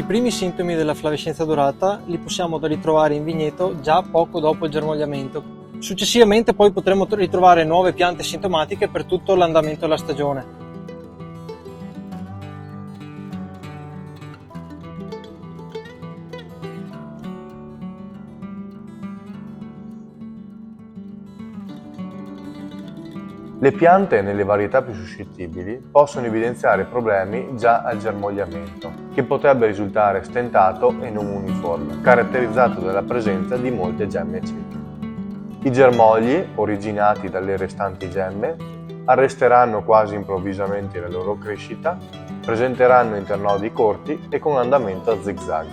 I primi sintomi della flavescenza dorata li possiamo ritrovare in vigneto già poco dopo il germogliamento. Successivamente poi potremo ritrovare nuove piante sintomatiche per tutto l'andamento della stagione. Le piante nelle varietà più suscettibili possono evidenziare problemi già al germogliamento, che potrebbe risultare stentato e non uniforme, caratterizzato dalla presenza di molte gemme cieche. I germogli, originati dalle restanti gemme, arresteranno quasi improvvisamente la loro crescita, presenteranno internodi corti e con andamento a zigzag.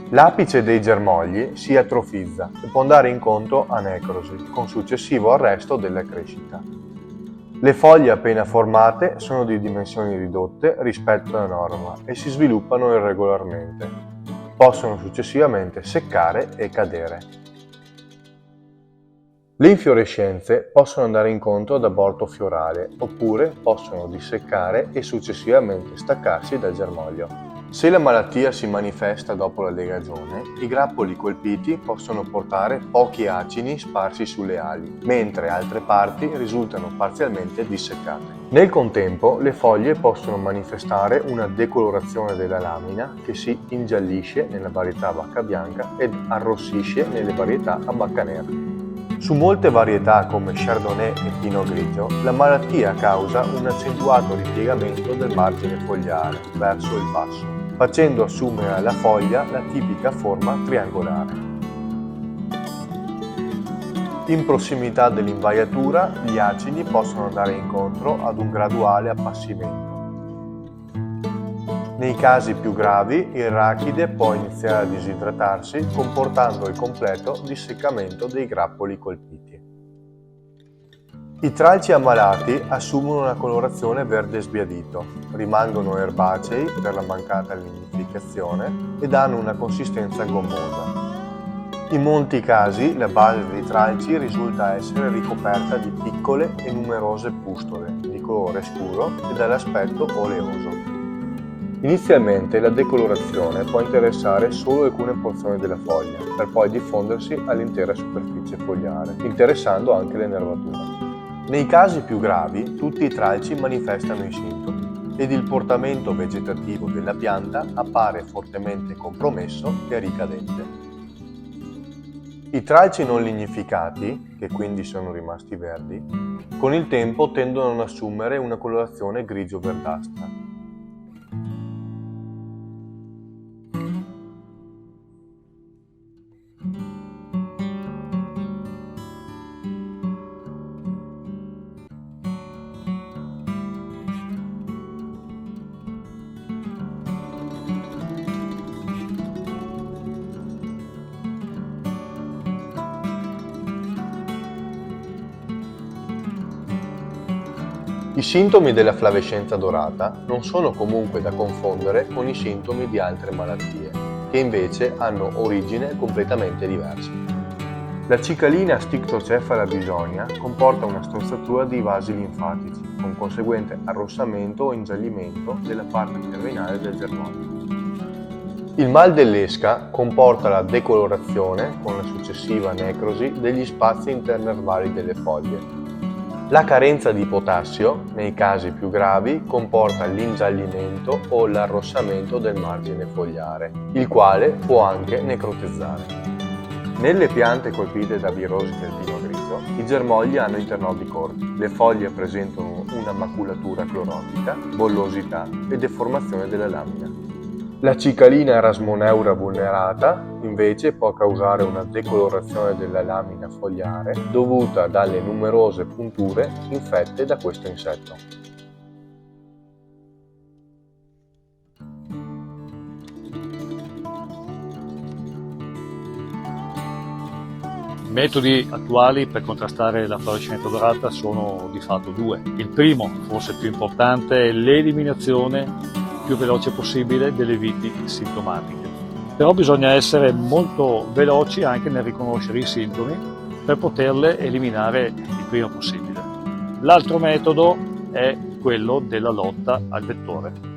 L'apice dei germogli si atrofizza e può andare incontro a necrosi, con successivo arresto della crescita. Le foglie appena formate sono di dimensioni ridotte rispetto alla norma e si sviluppano irregolarmente. Possono successivamente seccare e cadere. Le infiorescenze possono andare incontro ad aborto fiorale oppure possono disseccare e successivamente staccarsi dal germoglio. Se la malattia si manifesta dopo la legagione, i grappoli colpiti possono portare pochi acini sparsi sulle ali, mentre altre parti risultano parzialmente disseccate. Nel contempo, le foglie possono manifestare una decolorazione della lamina che si ingiallisce nella varietà a bacca bianca ed arrossisce nelle varietà a bacca nera. Su molte varietà come Chardonnay e Pinot Grigio, la malattia causa un accentuato ripiegamento del margine fogliare verso il basso, facendo assumere alla foglia la tipica forma triangolare. In prossimità dell'invaiatura, gli acini possono andare incontro ad un graduale appassimento. Nei casi più gravi, il rachide può iniziare a disidratarsi, comportando il completo disseccamento dei grappoli colpiti. I tralci ammalati assumono una colorazione verde sbiadito, rimangono erbacei per la mancata lignificazione ed hanno una consistenza gommosa. In molti casi la base dei tralci risulta essere ricoperta di piccole e numerose pustole di colore scuro e dall'aspetto oleoso. Inizialmente la decolorazione può interessare solo alcune porzioni della foglia, per poi diffondersi all'intera superficie fogliare, interessando anche le nervature. Nei casi più gravi, tutti i tralci manifestano i sintomi ed il portamento vegetativo della pianta appare fortemente compromesso e ricadente. I tralci non lignificati, che quindi sono rimasti verdi, con il tempo tendono ad assumere una colorazione grigio-verdastra. I sintomi della flavescenza dorata non sono comunque da confondere con i sintomi di altre malattie, che invece hanno origine completamente diversa. La cicalina stictocefala bisonia comporta una strozzatura dei vasi linfatici, con conseguente arrossamento o ingiallimento della parte terminale del germoglio. Il mal dell'esca comporta la decolorazione con la successiva necrosi degli spazi internervali delle foglie. La carenza di potassio, nei casi più gravi, comporta l'ingiallimento o l'arrossamento del margine fogliare, il quale può anche necrotizzare. Nelle piante colpite da virosi del pino grigio, i germogli hanno internodi corti, le foglie presentano una maculatura clorotica, bollosità e deformazione della lamina. La cicalina rasmoneura vulnerata invece può causare una decolorazione della lamina fogliare dovuta dalle numerose punture infette da questo insetto. I metodi attuali per contrastare la flavescenza dorata sono di fatto due. Il primo, forse più importante, è l'eliminazione più veloce possibile delle viti sintomatiche. Però bisogna essere molto veloci anche nel riconoscere i sintomi per poterle eliminare il prima possibile. L'altro metodo è quello della lotta al vettore.